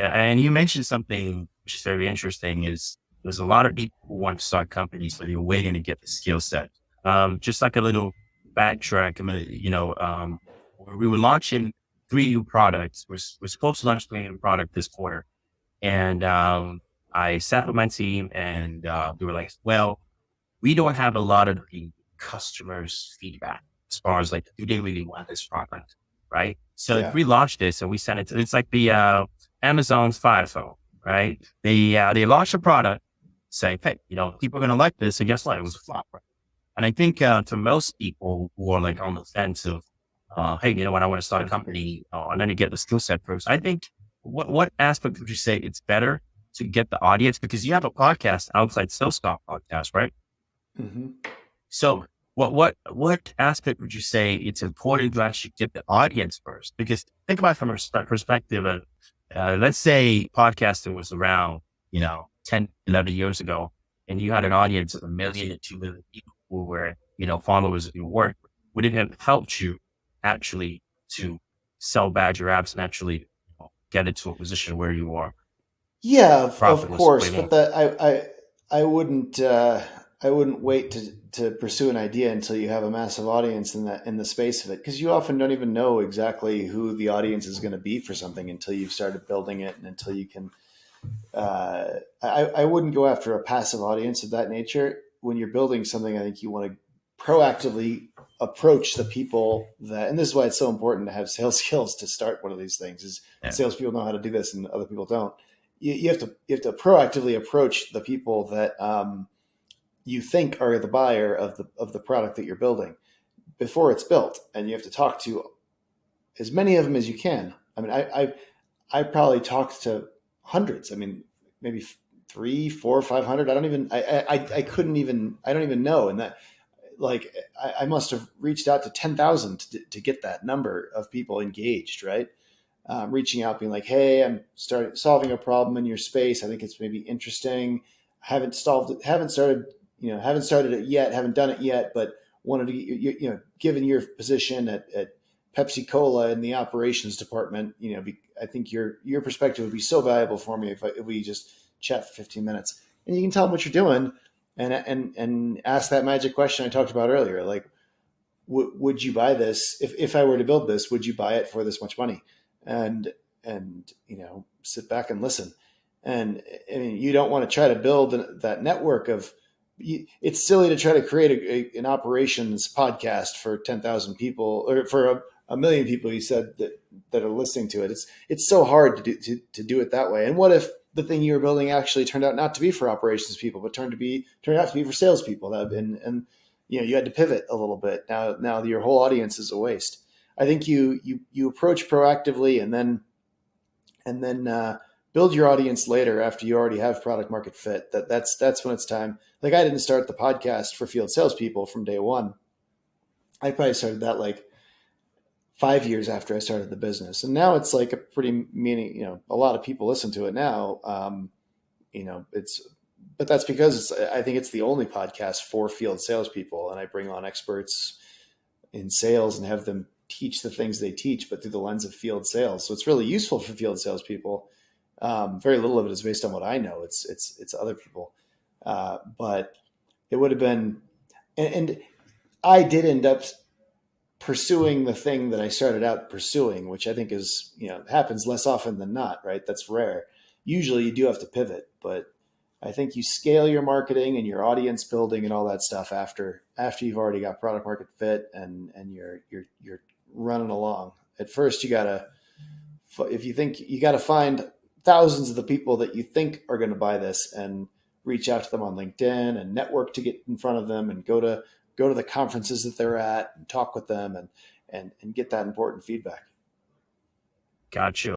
And you mentioned something which is very interesting is there's a lot of people who want to start companies, but they're waiting to get the skill set. Just like a little backtrack, we were launching 3 new products. We're supposed to launch 3 new product this quarter. And I sat with my team and they were like, well, we don't have a lot of the customers' feedback as far as like, do they really want this product? Right. So if Yeah. we launch this and we send it to, it's like the Amazon's Fire Phone, right? They launch a product, say, hey, people are going to like this. And guess what? It was a flop. Right? And I think to most people who are like on the fence of, hey, when I want to start a company and then you get the skill set first, I think what aspect would you say it's better to get the audience? Because you have a podcast outside Sales Stop podcast, right? Hmm. So what aspect would you say it's important to actually get the audience first? Because think about it from a perspective of, let's say podcasting was around, 10, 11 years ago, and you had an audience of 1 million to 2 million people who were, followers of your work. Would it have helped you actually to sell Badger apps and actually get into a position where you are Yeah, of profit was way course, but more? that I wouldn't wait to pursue an idea until you have a massive audience in the space of it, because you often don't even know exactly who the audience is going to be for something until you've started building it and until you can. I wouldn't go after a passive audience of that nature. When you're building something, I think you want to proactively approach the people that, and this is why it's so important to have sales skills to start one of these things. Is Yeah. salespeople know how to do this and other people don't. You have to proactively approach the people that you think are the buyer of the product that you're building before it's built, and you have to talk to as many of them as you can. I mean, I probably talked to hundreds. I mean, maybe three, four, 500. I don't even. I couldn't even. I don't even know. And that, like, I must have reached out to 10,000 to get that number of people engaged. Right. Reaching out, being like, "Hey, I'm starting solving a problem in your space. I think it's maybe interesting. Haven't solved it. Haven't started. Haven't started it yet. Haven't done it yet. But wanted to, given your position at Pepsi Cola in the operations department, I think your perspective would be so valuable for me if we just chat for 15 minutes, and you can tell them what you're doing, and ask that magic question I talked about earlier, like, would you buy this if I were to build this? Would you buy it for this much money? And sit back and listen. And I mean, you don't want to try to build that network of. It's silly to try to create an operations podcast for 10,000 people or for a million people. You said that are listening to it. It's so hard to do it that way. And what if the thing you were building actually turned out not to be for operations people, but turned out to be for salespeople? And you had to pivot a little bit. Now your whole audience is a waste. I think you approach proactively, and then build your audience later after you already have product market fit. That's when it's time. Like, I didn't start the podcast for field salespeople from day one. I probably started that like 5 years after I started the business, and now it's like a pretty meaning. A lot of people listen to it now. It's but that's because I think it's the only podcast for field salespeople, and I bring on experts in sales and have them teach the things they teach, but through the lens of field sales. So it's really useful for field salespeople. Very little of it is based on what I know. It's other people, but it would have been, and I did end up pursuing the thing that I started out pursuing, which I think is, happens less often than not, right? That's rare. Usually you do have to pivot, but I think you scale your marketing and your audience building and all that stuff after you've already got product market fit and you're running along. At first, if you think you got to find thousands of the people that you think are going to buy this and reach out to them on LinkedIn and network to get in front of them and go to the conferences that they're at and talk with them and get that important feedback. Gotcha.